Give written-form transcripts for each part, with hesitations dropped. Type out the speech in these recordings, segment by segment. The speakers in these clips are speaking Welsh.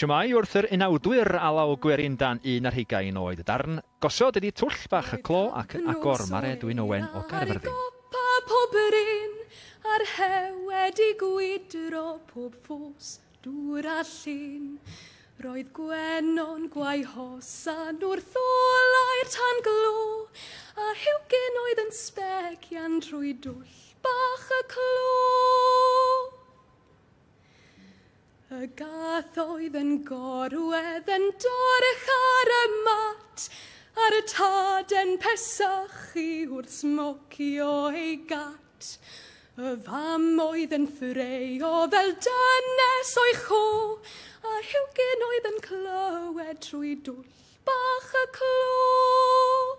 Siamai wrth yr unawdwyr alaw gwerin dan 11 oed y darn, gosod ydi twll bach y clo ac agor Mare Dwyn Owen o Gaerfyrddin. Pob yr un a'r hewed I gwydro pob ffos dŵr a llun. Roedd Gwenon gwaehosan wrth olau'r tan glo, a Hywgyn oedd yn sbegian trwy dwll bach y clo. Y gath oedd yn gorwedd yn dorch ar y mat, ar y tad yn pesychu wrth smocio ei gat. Y fam oedd yn ffreo fel dynes o'i cho, a Hywgyn oedd yn clywed trwy dwll bach y clo.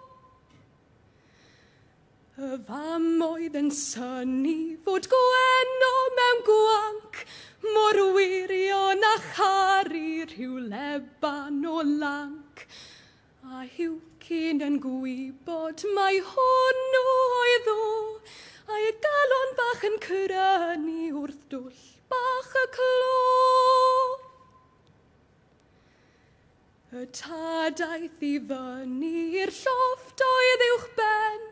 Y fam oedd yn synnu fod Gweno mewn gwanc, mor wirion a charu rhyw leban o lanc. A Hywgyn yn gwybod mai hwnnw oedd o, a'i galon bach yn crynu wrth dwll bach y clo. Y tadaeth I fyny'r llofft oedd uwch ben,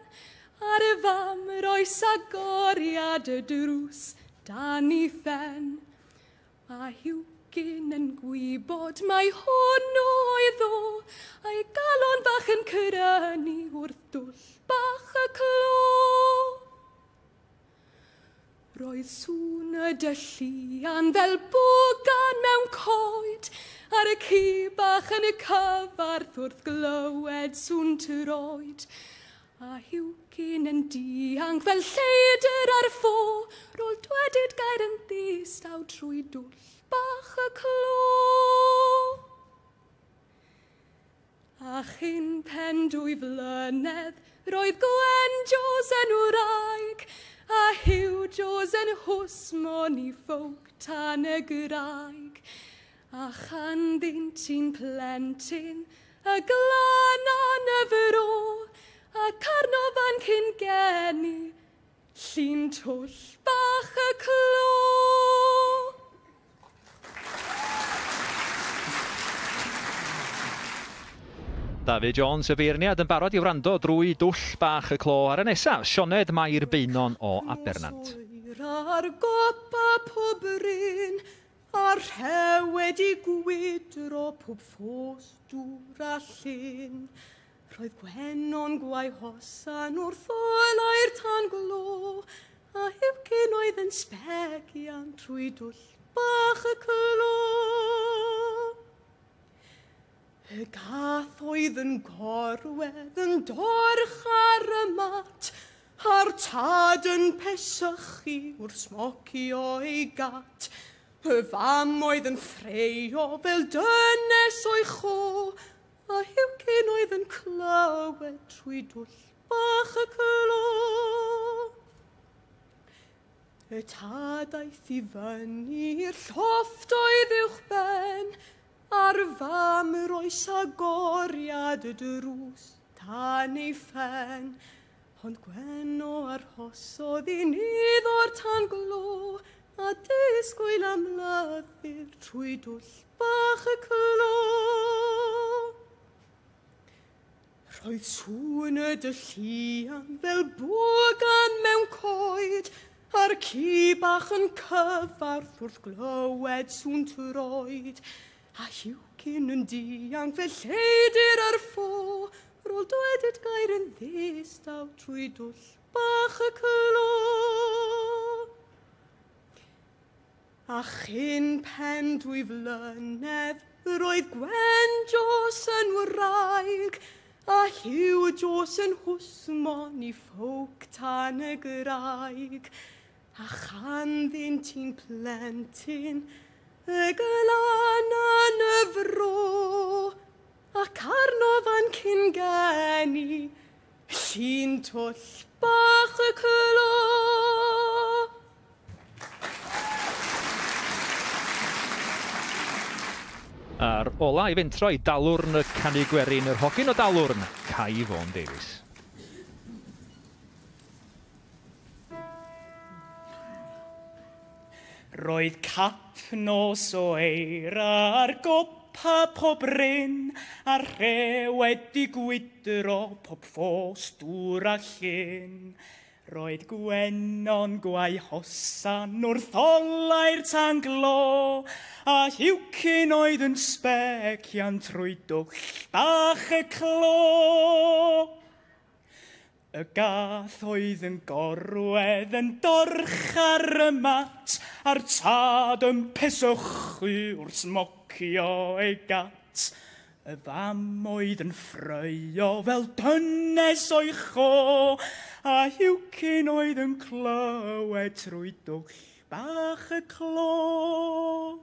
ar y fam roes agoriad y drws dan I phen. A Hywgyn yn gwybod mai hwnnw oedd o, a'i galon bach yn crynu wrth dwll bach y clo. Roedd sŵn y dylluan fel bogan mewn coed, ar y ci bach yn y cyfarth wrth glywed sŵn troed. A Hywgyn yn dianc fel lleidyr ar ffo, rôl dwedid gair yn ddistaw trwy dwll bach y clo. A chyn pen 2 flynedd, roedd Gwen Jos yn wraig, a Huw Jos yn hwsmon I ffowc tan y graig. A chanddynt i'n plentyn, y glanan y fro, a carnofan cyn geni, llun twll bach y clo. David Jones y feirniad yn barod I wrando drwy dwll bach y clo ar y nesaf, Sioned Mair Beinon o Abernant. Ar gopa pob ryn, a'r hewed I gwydro pob ffos dŵr a llun. Roedd Gwenon gwaehosan wrth olau'r tan glo, a Hywgyn oedd yn sbegian trwy dwll bach y clo. Y gath oedd yn gorwedd yn dorch ar y mat, a'r tad yn pesychu wrth smocio ei gat. Y fam oedd yn ffreo fel dynes o'i cho, a Hywgyn oedd yn clywed trwy dwll bach y clo. Y tadaeth I fyny'r llofft oedd uwch ben, ar fam roes agoriad y drws tan ei phen. Ond Gweno arhosodd I niddor tan glo, a disgwyl am lythyr trwy dwll bach y clo. Roedd sŵn y dylluan fel bogan mewn coed, a'r ci bach yn cyfarth wrth glywed sŵn troed. A Hywgyn yn dianc fel lleidyr ar ffo, rôl dwedid gair yn ddistaw trwy dwll bach y clo. A chyn pen 2 flynedd, roedd Gwen Jos yn wraig, a Huw Jos yn hwsmon I ffowc tan y graig. A chanddynt i'n plentyn, y glanan y fro, a carnofan cyn geni, llun twll bach y clo. A'r ola I fentro I dalwrn y canu gwerin, yr hogyn o dalwrn, Cai Vaughan Davies. Roedd cap nos o eira ar gopa pob ryn, a'r rhe wedi gwydro pob ffos dŵr a llyn. Roedd Gwenon gwau hosan wrth olau'r tanglo, a hiwcyn oedd yn sbecian trwy dwll bach y clo. Y gath oedd yn gorwedd yn dorch ar y mat, a'r tad yn peswchu wrth smocio ei gat. Y fam oedd yn ffreuo fel dynes o'i cho, a hiwcyn oedd yn clywed trwy dwll bach y clo.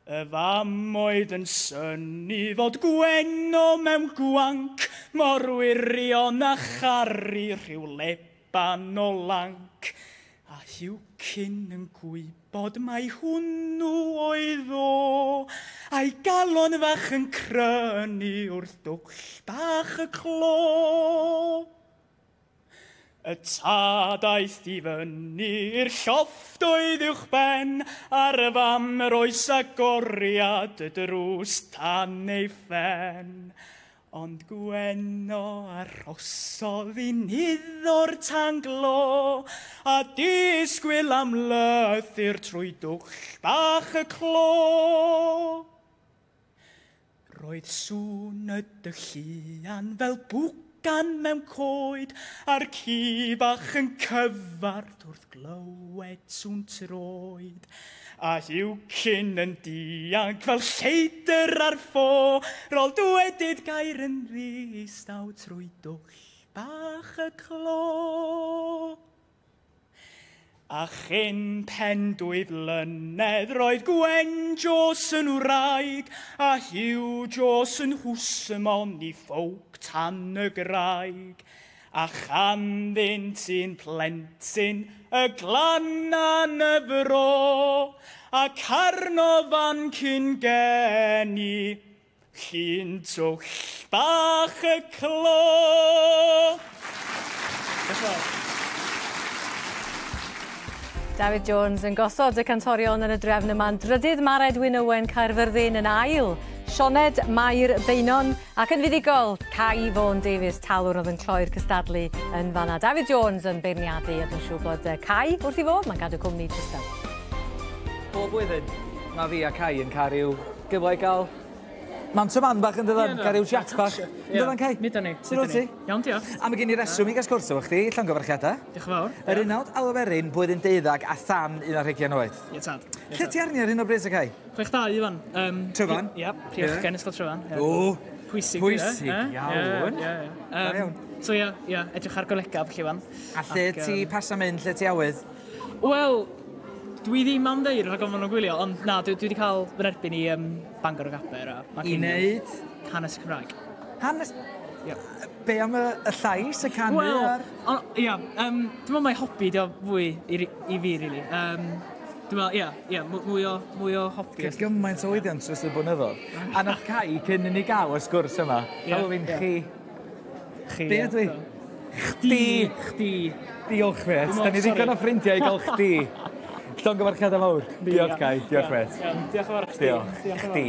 Y fam oedd yn syni fod Gweno mewn gwanc, mor wirion a charri rhyw leban o lanc. A hiwcyn yn gwybod mai hwnnw oedd o, a'i galon fach yn crynu wrth dwll bach y clo. Y tad aeth I fyny'r llofft oedd uwch ben, ar y fam yr oes agoriad y drws tan ei ffen. Ond Gweno arhosodd I niddo'r tanglo, a disgwyl am lythyr trwy dwll bach y clo. Roedd sŵn y dylluan fel bwgan mewn coed, a'r ci bach yn cyfart wrth glywed sŵn troed. A hiwcyn yn dianc fel lleidr ar ffo, rol dwedid gair yn ddistaw trwy dwll bach y clo. A chyn pen 2 flynedd roedd Gwen Jos yn wraig, a Hugh Jos yn hwsmon I ffowc tan y graig. A chanddynt sy'n plentyn y glanan y fro, a Carnofan cyn geni, llun twll bach y clo. David Jones yn gosod y cantorion yn y drefn yma'n drydydd Mare Edwin Owen Caerfyrddin yn ail. Sioned Mair Beinon ac yn fuddigol Cai Vaughan Davies talwr oedd yn cloi'r cystadlu yn fanna. David Jones yn beirniadu a dwi'n siŵr bod Cai wrth I fod, mae'n gadw cwmni tristau. Bob blwyddyn, mae fi a Cai yn cael rhyw gyfle I gael Mant o man bach yn dyddan, cael rhyw chat bach. Yn dyddan, Cai? Mi dyn ni. Sy'n o ti? Iawn, diolch. A mae gen I reswm I gael sgwrs efo chdi, llongyfarchiadau. Diolch yn fawr. Yr unawd Alwerin, blwyddyn 12 a than 11 oed. Ie, tad. Lle ti arni ar hyn o bryd, Cai? 62, Ifan. Tryfan? Ie, Rhiachgen Ysgol Tryfan. O, Pwysig, pwysig, iawn. Iawn. So ie, edrych ar golega felly fan. A lle ti pasa mynd, lle ti awydd? Wel, dwi ddim am ddeud rhag ofn o'n gwylio, ond na, dwi wedi cael fy nerbyn I Bangor o Gaber. I wneud? Hanes Cymraeg. Hanes? Be am y llais, y canu? Wel, ie, dwi'n meddwl mai hobi di o fwy I fi, really. Dwi'n meddwl, mwy o hobi. Gael gymaint o oeddiant dros y blynyddoedd. A nath Cai cyn I ni gael y sgwrs yma. Cael fi'n chi. Be ydw I? Chdi. Diolch, fet. Da ni ddigon o ffrindiau I gael chdi. Llongyfarchiadau mawr. Diolch, Cai. Diolch, fet. Diolch yn fawr chdi. Diolch. Chdi.